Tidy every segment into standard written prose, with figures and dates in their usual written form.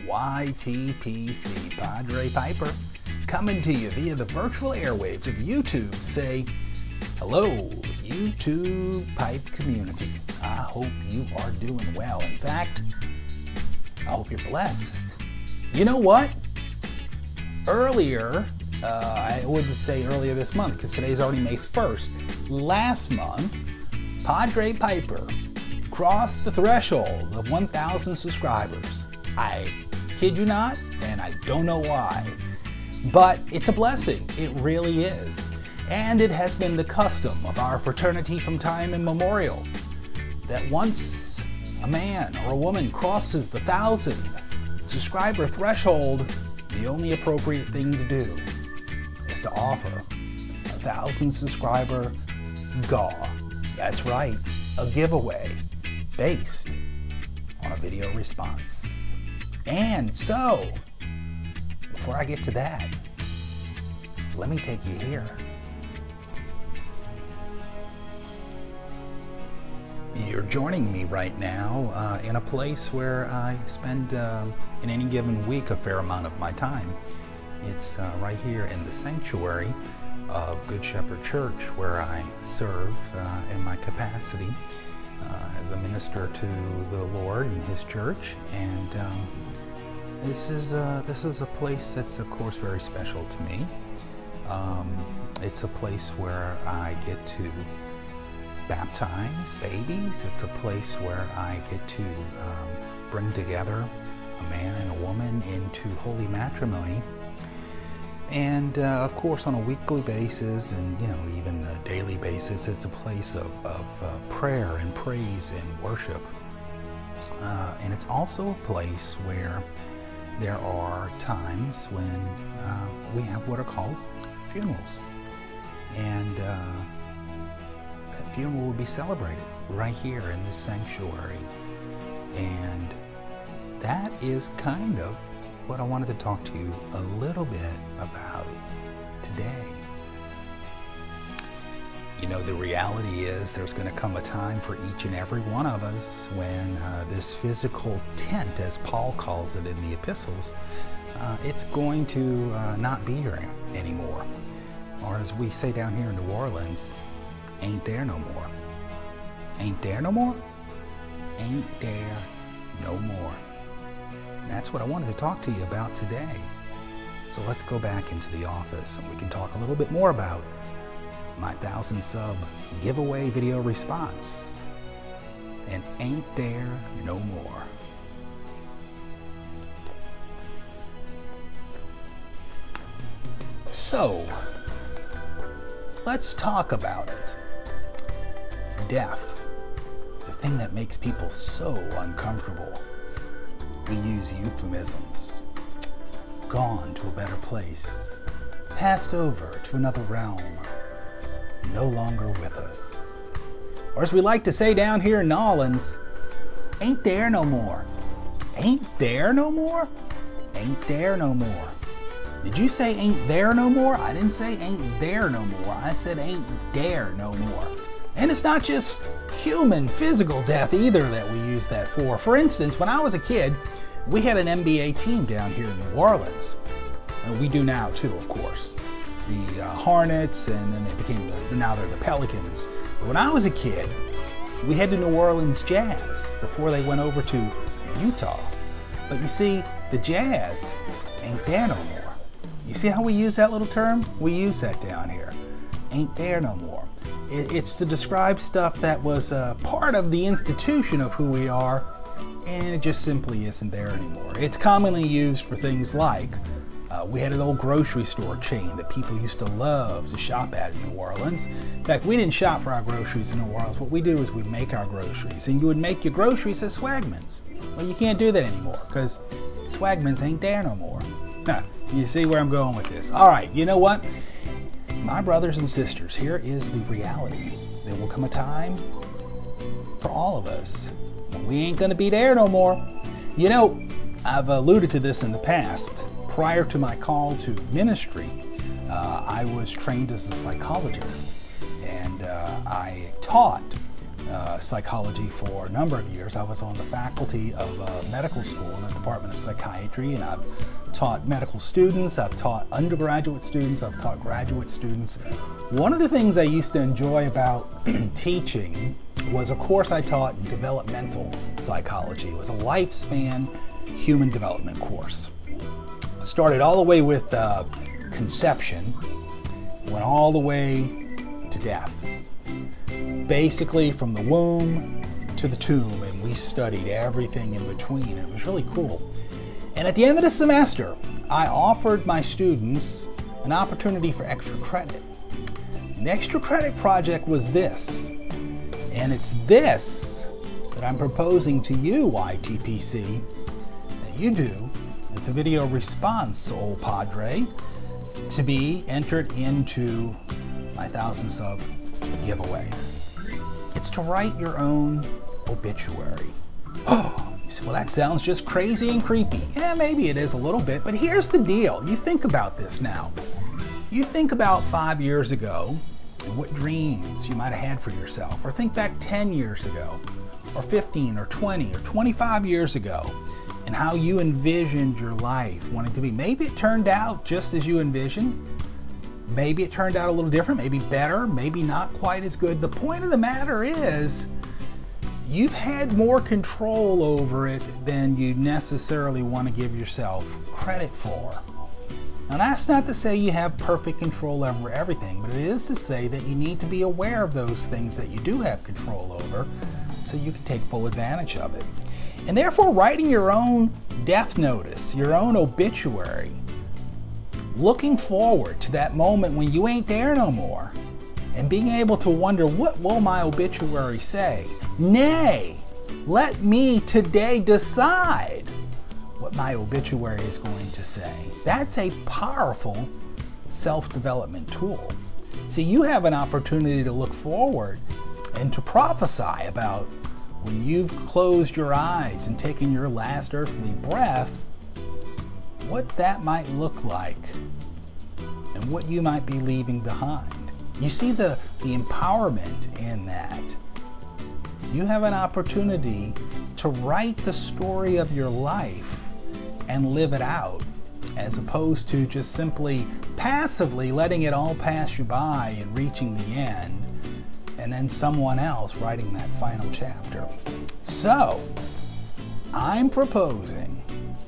YTPC, Padre Piper, coming to you via the virtual airwaves of YouTube to say, hello, YouTube Pipe community. I hope you are doing well. In fact, I hope you're blessed. You know what? Earlier, I would just say earlier this month, because today's already May 1st, last month, Padre Piper crossed the threshold of 1,000 subscribers. I kid you not, and I don't know why, but it's a blessing. It really is. And it has been the custom of our fraternity from time immemorial that once a man or a woman crosses the 1,000 subscriber threshold, the only appropriate thing to do is to offer a 1,000 subscriber GAW. That's right, a giveaway based on a video response. And so, before I get to that, let me take you here. You're joining me right now in a place where I spend in any given week a fair amount of my time. It's right here in the sanctuary of Good Shepherd Church, where I serve in my capacity as a minister to the Lord and His church. And this is a place that's of course very special to me. It's a place where I get to baptize babies. It's a place where I get to bring together a man and a woman into holy matrimony. And of course, on a weekly basis and even a daily basis, it's a place of prayer and praise and worship. And it's also a place where there are times when we have what are called funerals. And that funeral will be celebrated right here in this sanctuary. And that is kind of what I wanted to talk to you a little bit about today. You know, the reality is there's going to come a time for each and every one of us when this physical tent, as Paul calls it in the epistles, it's going to not be here anymore. Or as we say down here in New Orleans, ain't there no more. Ain't there no more? Ain't there no more. That's what I wanted to talk to you about today. So let's go back into the office and we can talk a little bit more about my 1,000 sub giveaway video response. And ain't there no more. So, let's talk about it. Death, the thing that makes people so uncomfortable. We use euphemisms. Gone to a better place. Passed over to another realm. No longer with us. Or as we like to say down here in New Orleans, ain't there no more. Ain't there no more? Ain't there no more. Did you say ain't there no more? I didn't say ain't there no more. I said ain't dare no more. And it's not just human physical death either that we use that for. For instance, when I was a kid, we had an NBA team down here in New Orleans. And we do now too, of course. The Hornets, and then they became now they're the Pelicans. But when I was a kid, we had the New Orleans Jazz before they went over to Utah. But you see, the Jazz ain't there no more. You see how we use that little term? We use that down here. Ain't there no more. It's to describe stuff that was part of the institution of who we are, and it just simply isn't there anymore. It's commonly used for things like, we had an old grocery store chain that people used to love to shop at in New Orleans. In fact, we didn't shop for our groceries in New Orleans. What we do is we make our groceries, and you would make your groceries at Swagman's. Well, you can't do that anymore because Swagman's ain't there no more. Now, you see where I'm going with this. All right, you know what? My brothers and sisters, here is the reality. There will come a time for all of us when we ain't gonna be there no more. You know, I've alluded to this in the past. Prior to my call to ministry, I was trained as a psychologist, and I taught psychology for a number of years. I was on the faculty of medical school in the Department of Psychiatry, and I've taught medical students, I've taught undergraduate students, I've taught graduate students. One of the things I used to enjoy about teaching was a course I taught in developmental psychology. It was a lifespan human development course. It started all the way with conception, went all the way to death. Basically from the womb to the tomb, and we studied everything in between. It was really cool. And at the end of the semester, I offered my students an opportunity for extra credit. And the extra credit project was this, and it's this that I'm proposing to you, YTPC, that you do. It's a video response, old Padre, to be entered into my 1,000 sub giveaway. It's to write your own obituary. Oh, you say, well, that sounds just crazy and creepy. Yeah, maybe it is a little bit, but here's the deal. You think about this now. You think about 5 years ago and what dreams you might have had for yourself, or think back 10 years ago, or 15 or 20 or 25 years ago, and how you envisioned your life wanting to be. Maybe it turned out just as you envisioned. Maybe it turned out a little different, maybe better, maybe not quite as good. The point of the matter is, you've had more control over it than you necessarily want to give yourself credit for. Now, that's not to say you have perfect control over everything, but it is to say that you need to be aware of those things that you do have control over so you can take full advantage of it. And therefore, writing your own death notice, your own obituary, looking forward to that moment when you ain't there no more, and being able to wonder, what will my obituary say? Nay, let me today decide what my obituary is going to say. That's a powerful self-development tool. So you have an opportunity to look forward and to prophesy about when you've closed your eyes and taken your last earthly breath, what that might look like and what you might be leaving behind. You see the empowerment in that. You have an opportunity to write the story of your life and live it out, as opposed to just simply passively letting it all pass you by and reaching the end, and then someone else writing that final chapter. So, I'm proposing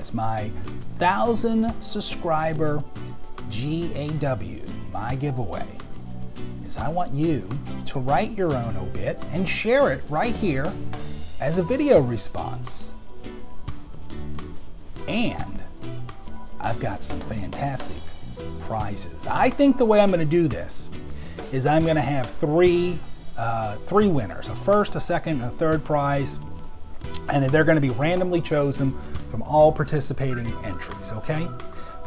as my 1,000 subscriber GAW, my giveaway, is I want you to write your own obit and share it right here as a video response. And I've got some fantastic prizes. I think the way I'm going to do this is I'm going to have three winners, a first, a second, and a third prize, and they're going to be randomly chosen from all participating entries, okay?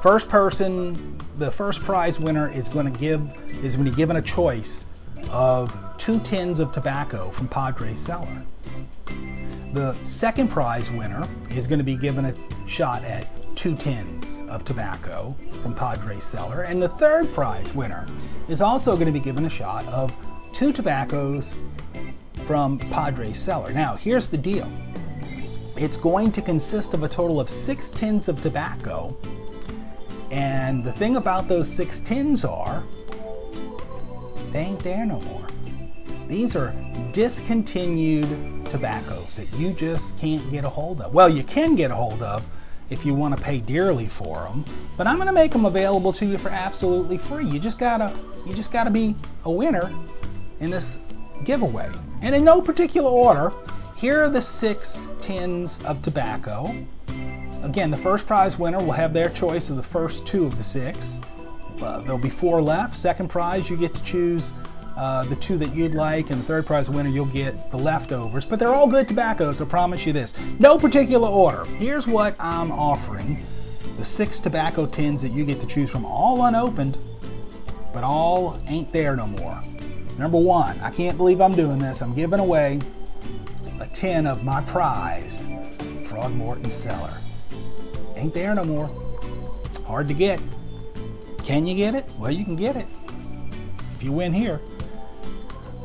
First person, the first prize winner is going to be given a choice of 2 tins of tobacco from Padre Cellar. The second prize winner is going to be given a shot at 2 tins of tobacco from Padre Cellar, and the third prize winner is also going to be given a shot of 2 tobaccos from Padre Cellar. Now, here's the deal. It's going to consist of a total of 6 tins of tobacco, and the thing about those 6 tins are, they ain't there no more. These are discontinued tobaccos that you just can't get a hold of. Well, you can get a hold of if you want to pay dearly for them, but I'm going to make them available to you for absolutely free. You just gotta be a winner in this giveaway. And in no particular order, here are the 6 tins of tobacco. Again, the first prize winner will have their choice of the first 2 of the 6. There'll be 4 left. Second prize, you get to choose the 2 that you'd like, and the third prize winner, you'll get the leftovers. But they're all good tobaccos, so I promise you this. No particular order. Here's what I'm offering. The 6 tobacco tins that you get to choose from, all unopened, but all ain't there no more. Number 1, I can't believe I'm doing this. I'm giving away a tin of my prized Morton Cellar. Ain't there no more. Hard to get. Can you get it? Well, you can get it if you win here.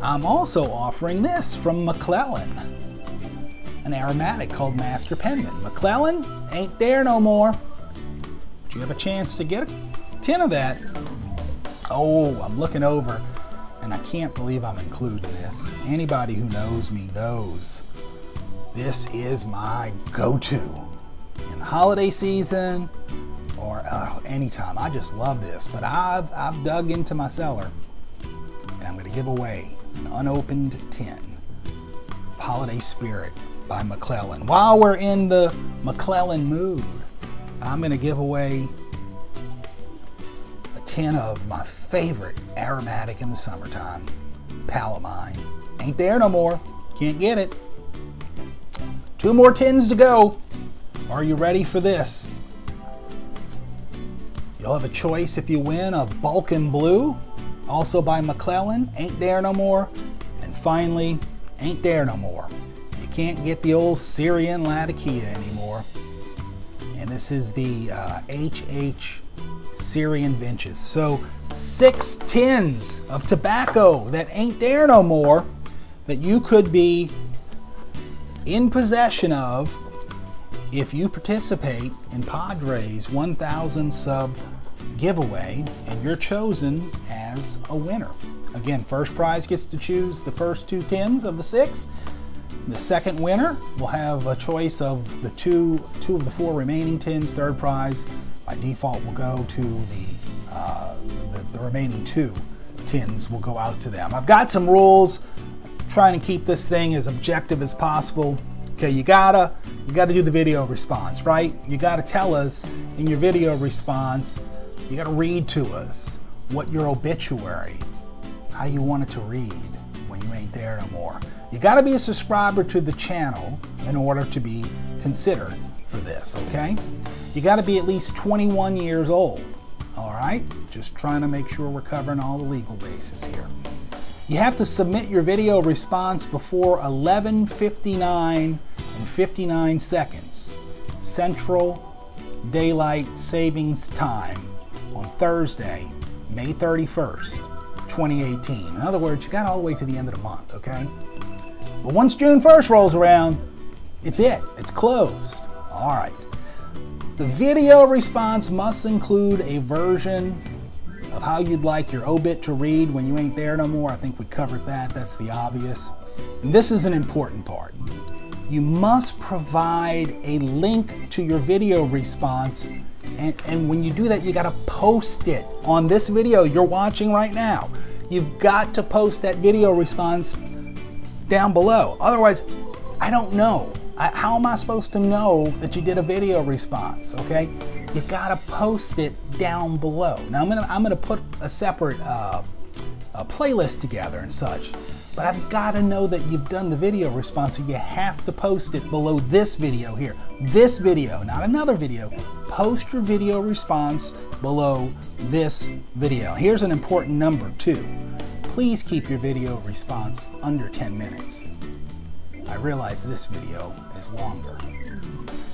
I'm also offering this from McClelland, an aromatic called Master Penman. McClelland, Ain't Dere No More. Do you have a chance to get a tin of that? Oh, I'm looking over, and I can't believe I'm including this. Anybody who knows me knows this is my go-to in the holiday season or anytime. I just love this, but I've dug into my cellar, and I'm going to give away an unopened tin of Holiday Spirit by McClelland. While we're in the McClelland mood, I'm going to give away a tin of my favorite aromatic in the summertime, Pal O Mine. Ain't Dere No More. Can't get it. 2 more tins to go. Are you ready for this? You'll have a choice if you win of Balkan Blue, also by McClelland, Ain't Dere No More, and finally, Ain't Dere No More. You can't get the old Syrian Latakia anymore. And this is the HH Syrian Vintage. So 6 tins of tobacco that ain't Dere No More that you could be in possession of if you participate in Padre's 1,000 sub giveaway and you're chosen as a winner. Again, first prize gets to choose the first 2 tins of the 6. The second winner will have a choice of the two of the 4 remaining tins. Third prize, by default, will go to the remaining 2 tins will go out to them. I've got some rules. I'm trying to keep this thing as objective as possible. Okay, you gotta do the video response, right? You gotta tell us in your video response. You gotta read to us what your obituary, how you want it to read when you ain't Dere No More. You gotta be a subscriber to the channel in order to be considered for this, okay? You gotta be at least 21 years old, all right? Just trying to make sure we're covering all the legal bases here. You have to submit your video response before 11:59 and 59 seconds Central Daylight Savings Time on Thursday, May 31st, 2018. In other words, you got all the way to the end of the month, okay? But once June 1st rolls around, it's closed. All right. The video response must include a version of how you'd like your obit to read when you ain't Dere No More. I think we covered that. That's the obvious. And this is an important part. You must provide a link to your video response. And when you do that, you got to post it on this video you're watching right now. You've got to post that video response down below. Otherwise, I don't know. How am I supposed to know that you did a video response, okay? You gotta post it down below. Now I'm gonna put a separate a playlist together and such, but I've gotta know that you've done the video response, so you have to post it below this video here. This video, not another video. Post your video response below this video. Here's an important number too. Please keep your video response under 10 minutes. I realize this video is longer.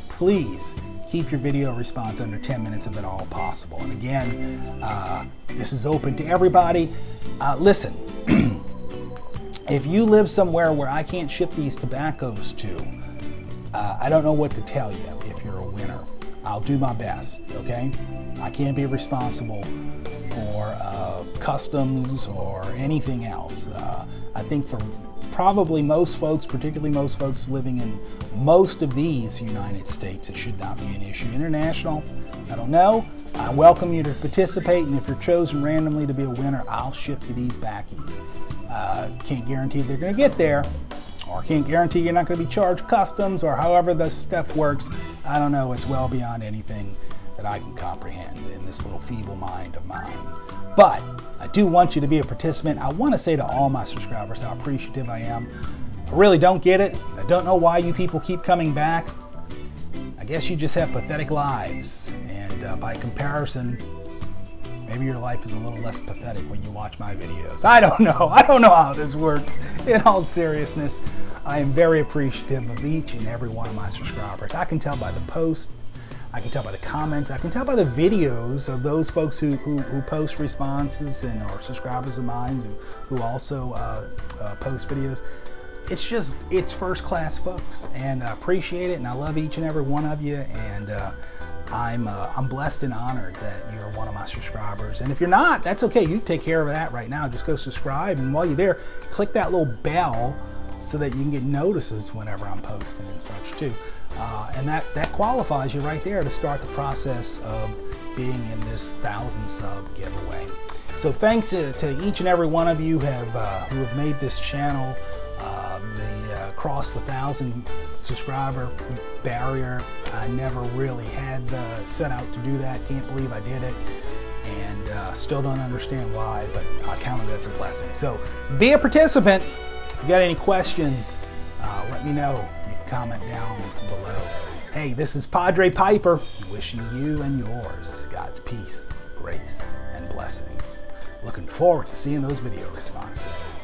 Please keep your video response under 10 minutes if at all possible. And again, this is open to everybody. Listen, if you live somewhere where I can't ship these tobaccos to, I don't know what to tell you if you're a winner. I'll do my best, okay? I can't be responsible for customs or anything else. I think for probably most folks, particularly most folks living in most of these United States, it should not be an issue. International, I don't know. I welcome you to participate, and if you're chosen randomly to be a winner, I'll ship you these backies. Can't guarantee they're going to get there, or can't guarantee you're not going to be charged customs, or however the stuff works. I don't know. It's well beyond anything that I can comprehend in this little feeble mind of mine. But I do want you to be a participant. I want to say to all my subscribers how appreciative I am. I really don't get it. I don't know why you people keep coming back. I guess you just have pathetic lives. And by comparison, maybe your life is a little less pathetic when you watch my videos. I don't know. I don't know how this works. In all seriousness, I am very appreciative of each and every one of my subscribers. I can tell by the post. I can tell by the comments. I can tell by the videos of those folks who post responses and are subscribers of mine who also post videos. It's first class folks, and I appreciate it, and I love each and every one of you, and I'm blessed and honored that you're one of my subscribers. And if you're not, that's okay. You can take care of that right now. Just go subscribe, and while you're there, click that little bell so that you can get notices whenever I'm posting and such too. And that qualifies you right there to start the process of being in this 1,000 sub giveaway. So thanks to each and every one of you who have made this channel cross the 1,000 subscriber barrier. I never really had set out to do that. Can't believe I did it, and still don't understand why, but I count it as a blessing. So be a participant. If you got any questions, let me know. You can comment down below. Hey, this is Padre Piper, wishing you and yours God's peace, grace, and blessings. Looking forward to seeing those video responses.